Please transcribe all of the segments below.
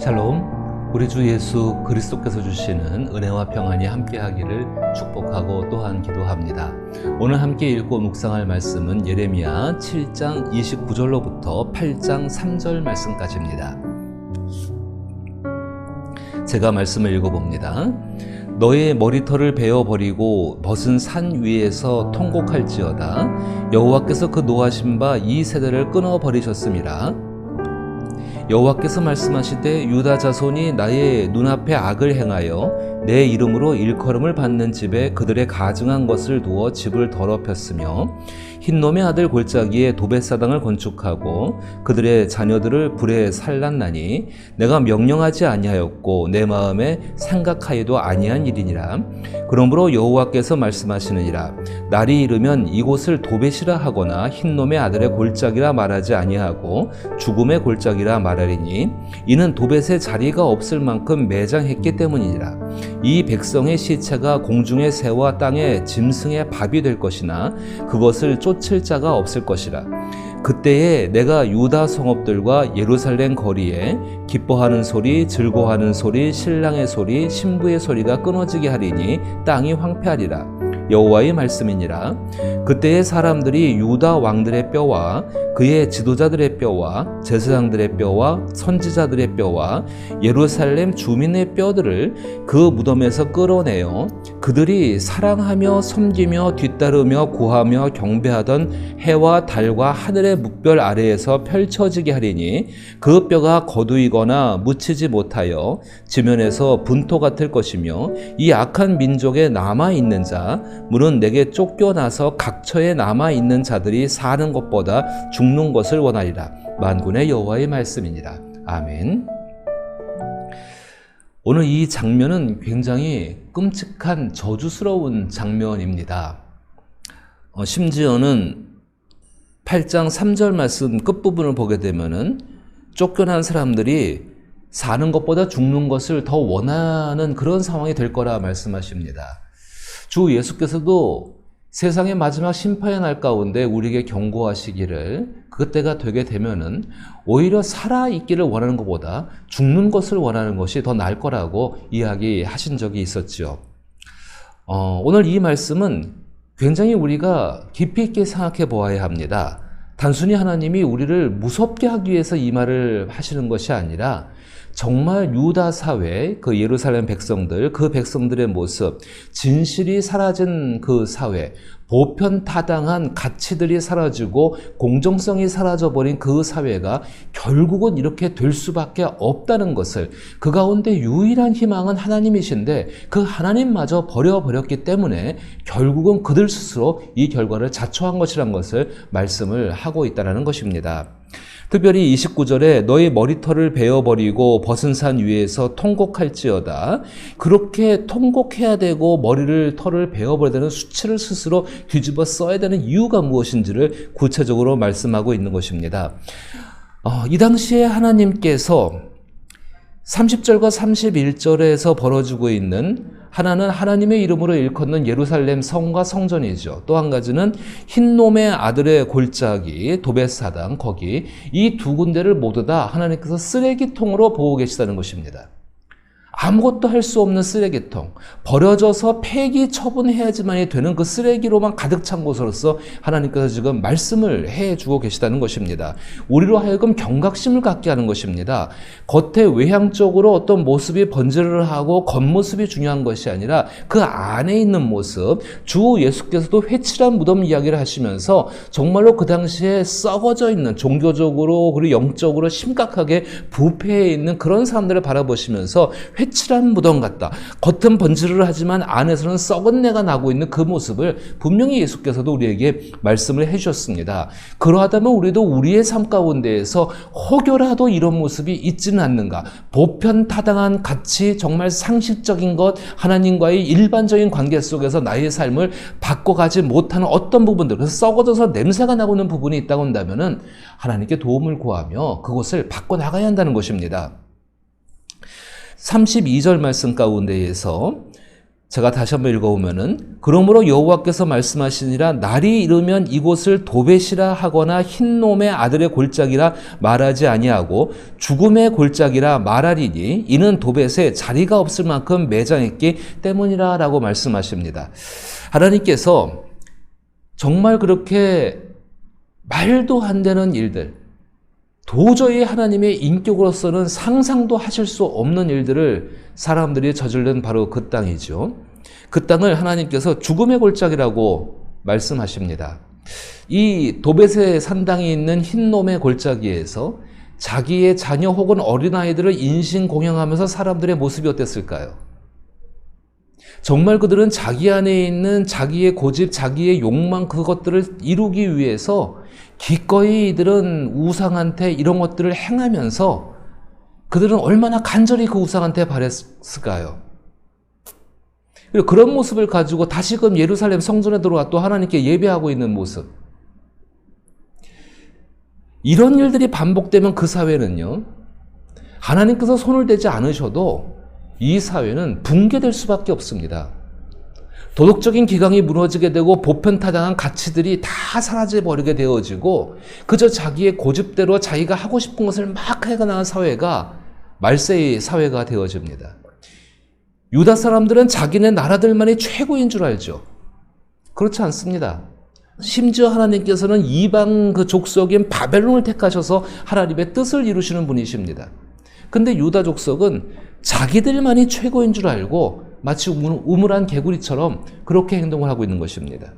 샬롬, 우리 주 예수 그리스도께서 주시는 은혜와 평안이 함께하기를 축복하고 또한 기도합니다. 오늘 함께 읽고 묵상할 말씀은 예레미야 7장 29절로부터 8장 3절 말씀까지입니다. 제가 말씀을 읽어봅니다. 너의 머리털을 베어버리고 벗은 산 위에서 통곡할지어다. 여호와께서 그 노하신 바 이 세대를 끊어버리셨음이라. 여호와께서 말씀하시되 유다 자손이 나의 눈앞에 악을 행하여 내 이름으로 일컬음을 받는 집에 그들의 가증한 것을 두어 집을 더럽혔으며 흰놈의 아들 골짜기에 도벳사당을 건축하고 그들의 자녀들을 불에 살랐나니 내가 명령하지 아니하였고 내 마음에 생각하여도 아니한 일이니라. 그러므로 여호와께서 말씀하시느니라. 날이 이르면 이곳을 도벳이라 하거나 흰놈의 아들의 골짜기라 말하지 아니하고 죽음의 골짜기라 말하리니 이는 도벳의 자리가 없을 만큼 매장했기 때문이니라. 이 백성의 시체가 공중의 새와 땅의 짐승의 밥이 될 것이나 그것을 쫓을 자가 없을 것이라. 그때에 내가 유다 성읍들과 예루살렘 거리에 기뻐하는 소리, 즐거워하는 소리, 신랑의 소리, 신부의 소리가 끊어지게 하리니 땅이 황폐하리라. 여호와의 말씀이니라. 그때의 사람들이 유다 왕들의 뼈와 그의 지도자들의 뼈와 제사장들의 뼈와 선지자들의 뼈와 예루살렘 주민의 뼈들을 그 무덤에서 끌어내어 그들이 사랑하며 섬기며 뒤따르며 구하며 경배하던 해와 달과 하늘의 묵별 아래에서 펼쳐지게 하리니 그 뼈가 거두이거나 묻히지 못하여 지면에서 분토 같을 것이며 이 악한 민족에 남아있는 자 물은 내게 쫓겨나서 각처에 남아있는 자들이 사는 것보다 죽는 것을 원하리라. 만군의 여호와의 말씀이니라. 아멘. 오늘 이 장면은 굉장히 끔찍한 저주스러운 장면입니다. 심지어는 8장 3절 말씀 끝부분을 보게 되면은 쫓겨난 사람들이 사는 것보다 죽는 것을 더 원하는 그런 상황이 될 거라 말씀하십니다. 주 예수께서도 세상의 마지막 심판의 날 가운데 우리에게 경고하시기를 그때가 되게 되면은 오히려 살아있기를 원하는 것보다 죽는 것을 원하는 것이 더 나을 거라고 이야기하신 적이 있었죠. 오늘 이 말씀은 굉장히 우리가 깊이 있게 생각해 보아야 합니다. 단순히 하나님이 우리를 무섭게 하기 위해서 이 말을 하시는 것이 아니라 정말 유다 사회, 그 예루살렘 백성들, 그 백성들의 모습, 진실이 사라진 그 사회, 보편타당한 가치들이 사라지고 공정성이 사라져버린 그 사회가 결국은 이렇게 될 수밖에 없다는 것을, 그 가운데 유일한 희망은 하나님이신데 그 하나님마저 버려버렸기 때문에 결국은 그들 스스로 이 결과를 자초한 것이란 것을 말씀을 하고 있다는 것입니다. 특별히 29절에 너희 머리털을 베어버리고 벗은 산 위에서 통곡할지어다. 그렇게 통곡해야 되고 털을 베어버려야 되는 수치를 스스로 뒤집어 써야 되는 이유가 무엇인지를 구체적으로 말씀하고 있는 것입니다. 이 당시에 하나님께서 30절과 31절에서 벌어지고 있는 하나는 하나님의 이름으로 일컫는 예루살렘 성과 성전이죠. 또 한 가지는 흰놈의 아들의 골짜기, 도벳사당, 거기 이 두 군데를 모두 다 하나님께서 쓰레기통으로 보고 계시다는 것입니다. 아무것도 할 수 없는 쓰레기통, 버려져서 폐기 처분해야지만이 되는 그 쓰레기로만 가득 찬 곳으로서 하나님께서 지금 말씀을 해주고 계시다는 것입니다. 우리로 하여금 경각심을 갖게 하는 것입니다. 겉에 외향적으로 어떤 모습이 번지르르하고 겉모습이 중요한 것이 아니라 그 안에 있는 모습, 주 예수께서도 회칠한 무덤 이야기를 하시면서 정말로 그 당시에 썩어져 있는, 종교적으로 그리고 영적으로 심각하게 부패해 있는 그런 사람들을 바라보시면서 회칠한 무덤 같다. 겉은 번지르르하지만 안에서는 썩은 내가 나고 있는 그 모습을 분명히 예수께서도 우리에게 말씀을 해주셨습니다. 그러하다면 우리도 우리의 삶 가운데에서 혹여라도 이런 모습이 있지는 않는가. 보편타당한 가치, 정말 상식적인 것, 하나님과의 일반적인 관계 속에서 나의 삶을 바꿔가지 못하는 어떤 부분들, 그래서 썩어져서 냄새가 나고 있는 부분이 있다고 한다면 하나님께 도움을 구하며 그것을 바꿔나가야 한다는 것입니다. 32절 말씀 가운데에서 제가 다시 한번 읽어보면은 그러므로 여호와께서 말씀하시니라 날이 이르면 이곳을 도벳이라 하거나 흰놈의 아들의 골짜기라 말하지 아니하고 죽음의 골짜기라 말하리니 이는 도벳에 자리가 없을 만큼 매장했기 때문이라 라고 말씀하십니다. 하나님께서 정말 그렇게 말도 안 되는 일들, 도저히 하나님의 인격으로서는 상상도 하실 수 없는 일들을 사람들이 저지른 바로 그 땅이죠. 그 땅을 하나님께서 죽음의 골짜기라고 말씀하십니다. 이 도벳의 산당이 있는 흰놈의 골짜기에서 자기의 자녀 혹은 어린아이들을 인신공양하면서 사람들의 모습이 어땠을까요? 정말 그들은 자기 안에 있는 자기의 고집, 자기의 욕망 그것들을 이루기 위해서 기꺼이 이들은 우상한테 이런 것들을 행하면서 그들은 얼마나 간절히 그 우상한테 바랬을까요? 그리고 그런 모습을 가지고 다시금 예루살렘 성전에 들어와 또 하나님께 예배하고 있는 모습. 이런 일들이 반복되면 그 사회는요, 하나님께서 손을 대지 않으셔도 이 사회는 붕괴될 수밖에 없습니다. 도덕적인 기강이 무너지게 되고 보편타당한 가치들이 다 사라져버리게 되어지고 그저 자기의 고집대로 자기가 하고 싶은 것을 막 해가는 사회가 말세의 사회가 되어집니다. 유다 사람들은 자기네 나라들만이 최고인 줄 알죠. 그렇지 않습니다. 심지어 하나님께서는 이방 그 족속인 바벨론을 택하셔서 하나님의 뜻을 이루시는 분이십니다. 근데 유다 족속은 자기들만이 최고인 줄 알고 마치 우물한 개구리처럼 그렇게 행동을 하고 있는 것입니다.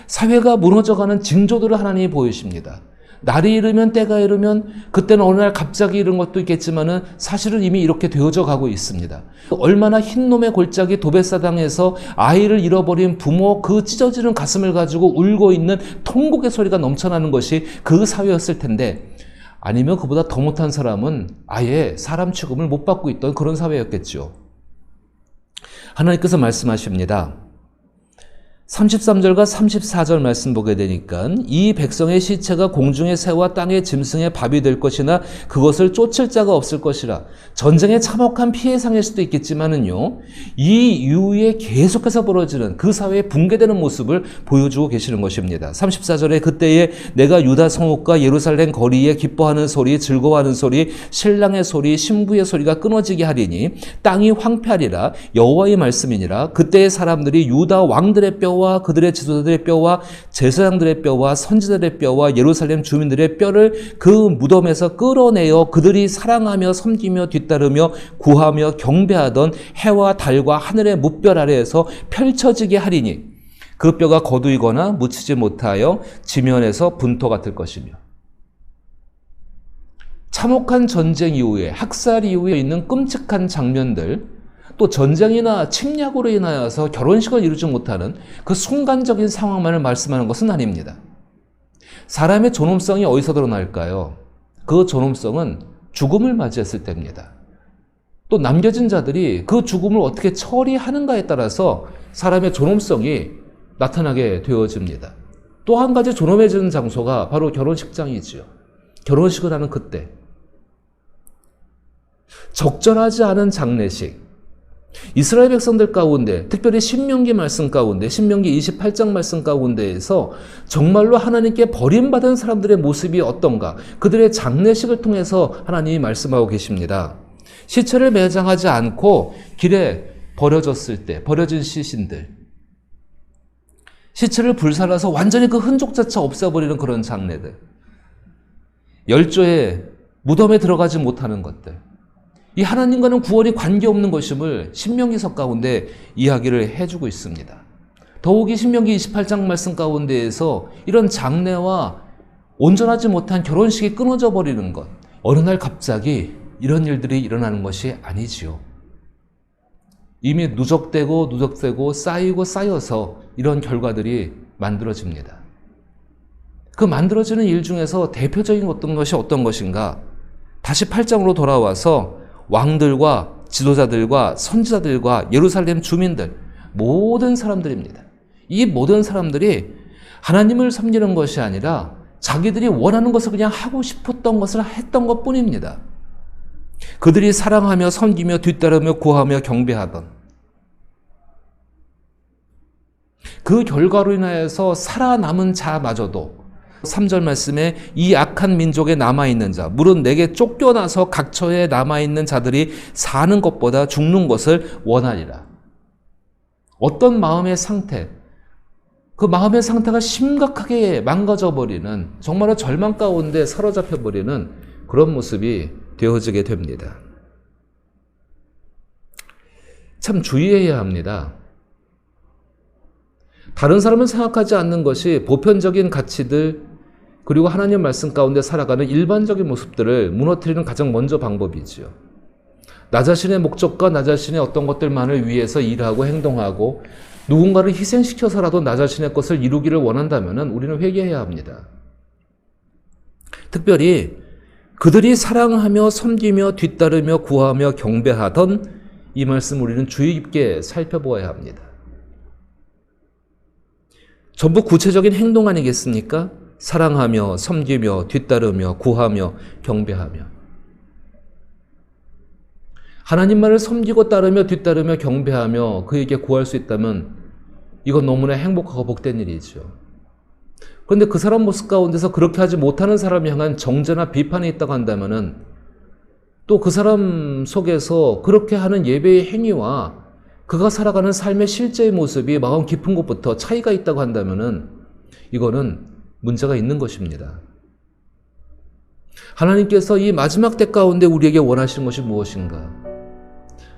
사회가 무너져가는 징조들을 하나님이 보이십니다. 날이 이르면 때가 이르면 그때는 어느 날 갑자기 이런 것도 있겠지만은 사실은 이미 이렇게 되어져 가고 있습니다. 얼마나 흰놈의 골짜기 도벳사당에서 아이를 잃어버린 부모 그 찢어지는 가슴을 가지고 울고 있는 통곡의 소리가 넘쳐나는 것이 그 사회였을 텐데 아니면 그보다 더 못한 사람은 아예 사람 취급을 못 받고 있던 그런 사회였겠죠. 하나님께서 말씀하십니다. 33절과 34절 말씀 보게 되니까 이 백성의 시체가 공중의 새와 땅의 짐승의 밥이 될 것이나 그것을 쫓을 자가 없을 것이라. 전쟁의 참혹한 피해상일 수도 있겠지만은요, 이 이후에 계속해서 벌어지는 그 사회의 붕괴되는 모습을 보여주고 계시는 것입니다. 34절에 그때에 내가 유다 성읍과 예루살렘 거리에 기뻐하는 소리, 즐거워하는 소리, 신랑의 소리, 신부의 소리가 끊어지게 하리니 땅이 황폐하리라. 여호와의 말씀이니라. 그때의 사람들이 유다 왕들의 뼈 와 그들의 지도자들의 뼈와 제사장들의 뼈와 선지자들의 뼈와 예루살렘 주민들의 뼈를 그 무덤에서 끌어내어 그들이 사랑하며 섬기며 뒤따르며 구하며 경배하던 해와 달과 하늘의 무별 아래에서 펼쳐지게 하리니 그 뼈가 거두이거나 묻히지 못하여 지면에서 분토 같을 것이며. 참혹한 전쟁 이후에 학살 이후에 있는 끔찍한 장면들, 또 전쟁이나 침략으로 인하여서 결혼식을 이루지 못하는 그 순간적인 상황만을 말씀하는 것은 아닙니다. 사람의 존엄성이 어디서 드러날까요? 그 존엄성은 죽음을 맞이했을 때입니다. 또 남겨진 자들이 그 죽음을 어떻게 처리하는가에 따라서 사람의 존엄성이 나타나게 되어집니다. 또 한 가지 존엄해지는 장소가 바로 결혼식장이지요. 결혼식을 하는 그때. 적절하지 않은 장례식, 이스라엘 백성들 가운데 특별히 신명기 말씀 가운데 신명기 28장 말씀 가운데에서 정말로 하나님께 버림받은 사람들의 모습이 어떤가 그들의 장례식을 통해서 하나님이 말씀하고 계십니다. 시체를 매장하지 않고 길에 버려졌을 때 버려진 시신들, 시체를 불살라서 완전히 그 흔적 자체 없애버리는 그런 장례들, 열조의 무덤에 들어가지 못하는 것들, 이 하나님과는 구원이 관계없는 것임을 신명기서 가운데 이야기를 해주고 있습니다. 더욱이 신명기 28장 말씀 가운데에서 이런 장례와 온전하지 못한 결혼식이 끊어져 버리는 것, 어느 날 갑자기 이런 일들이 일어나는 것이 아니지요. 이미 누적되고 쌓이고 쌓여서 이런 결과들이 만들어집니다. 그 만들어지는 일 중에서 대표적인 것이 어떤 것인가? 다시 8장으로 돌아와서 왕들과 지도자들과 선지자들과 예루살렘 주민들, 모든 사람들입니다. 이 모든 사람들이 하나님을 섬기는 것이 아니라 자기들이 원하는 것을 그냥 하고 싶었던 것을 했던 것 뿐입니다. 그들이 사랑하며 섬기며 뒤따르며 구하며 경배하던, 그 결과로 인하여서 살아남은 자마저도 3절 말씀에 이 악한 민족에 남아있는 자, 물론 내게 쫓겨나서 각처에 남아있는 자들이 사는 것보다 죽는 것을 원하리라. 어떤 마음의 상태, 그 마음의 상태가 심각하게 망가져버리는, 정말로 절망 가운데 사로잡혀버리는 그런 모습이 되어지게 됩니다. 참 주의해야 합니다. 다른 사람은 생각하지 않는 것이 보편적인 가치들, 그리고 하나님 말씀 가운데 살아가는 일반적인 모습들을 무너뜨리는 가장 먼저 방법이지요. 나 자신의 목적과 나 자신의 어떤 것들만을 위해서 일하고 행동하고 누군가를 희생시켜서라도 나 자신의 것을 이루기를 원한다면 우리는 회개해야 합니다. 특별히 그들이 사랑하며 섬기며 뒤따르며 구하며 경배하던 이 말씀 우리는 주의 깊게 살펴보아야 합니다. 전부 구체적인 행동 아니겠습니까? 사랑하며 섬기며 뒤따르며 구하며 경배하며. 하나님만을 섬기고 따르며 뒤따르며 경배하며 그에게 구할 수 있다면 이건 너무나 행복하고 복된 일이죠. 그런데 그 사람 모습 가운데서 그렇게 하지 못하는 사람을 향한 정죄나 비판이 있다고 한다면 또 그 사람 속에서 그렇게 하는 예배의 행위와 그가 살아가는 삶의 실제의 모습이 마음 깊은 곳부터 차이가 있다고 한다면 이거는 문제가 있는 것입니다. 하나님께서 이 마지막 때 가운데 우리에게 원하시는 것이 무엇인가?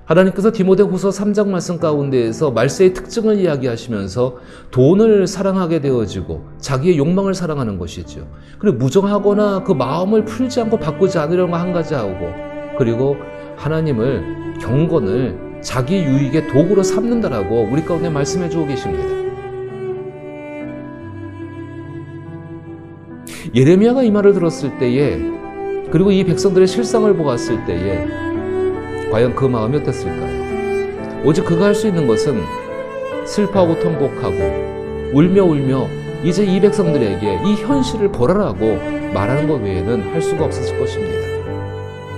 하나님께서 디모데후서 3장 말씀 가운데에서 말세의 특징을 이야기하시면서 돈을 사랑하게 되어지고 자기의 욕망을 사랑하는 것이죠. 그리고 무정하거나 그 마음을 풀지 않고 바꾸지 않으려는 거 한 가지 하고, 그리고 하나님을 경건을 자기 유익의 도구로 삼는다라고 우리 가운데 말씀해 주고 계십니다. 예레미야가 이 말을 들었을 때에, 그리고 이 백성들의 실상을 보았을 때에 과연 그 마음이 어땠을까요? 오직 그가 할 수 있는 것은 슬퍼하고 통곡하고 울며 이제 이 백성들에게 이 현실을 보라라고 말하는 것 외에는 할 수가 없었을 것입니다.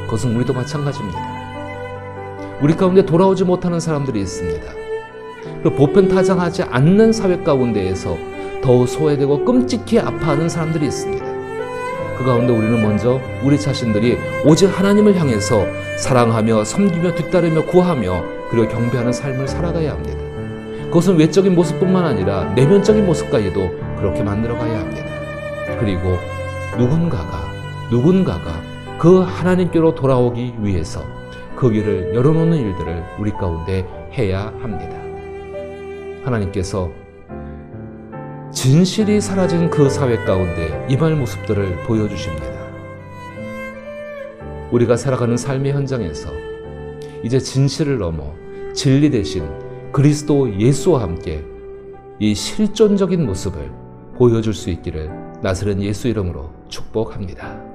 그것은 우리도 마찬가지입니다. 우리 가운데 돌아오지 못하는 사람들이 있습니다. 그 보편타장하지 않는 사회 가운데에서 더욱 소외되고 끔찍히 아파하는 사람들이 있습니다. 그 가운데 우리는 먼저 우리 자신들이 오직 하나님을 향해서 사랑하며 섬기며 뒤따르며 구하며 그리고 경배하는 삶을 살아가야 합니다. 그것은 외적인 모습뿐만 아니라 내면적인 모습까지도 그렇게 만들어가야 합니다. 그리고 누군가가 그 하나님께로 돌아오기 위해서 그 길을 열어놓는 일들을 우리 가운데 해야 합니다. 하나님께서 진실이 사라진 그 사회 가운데 임할 모습들을 보여주십니다. 우리가 살아가는 삶의 현장에서 이제 진실을 넘어 진리 대신 그리스도 예수와 함께 이 실존적인 모습을 보여줄 수 있기를 나사렛 예수 이름으로 축복합니다.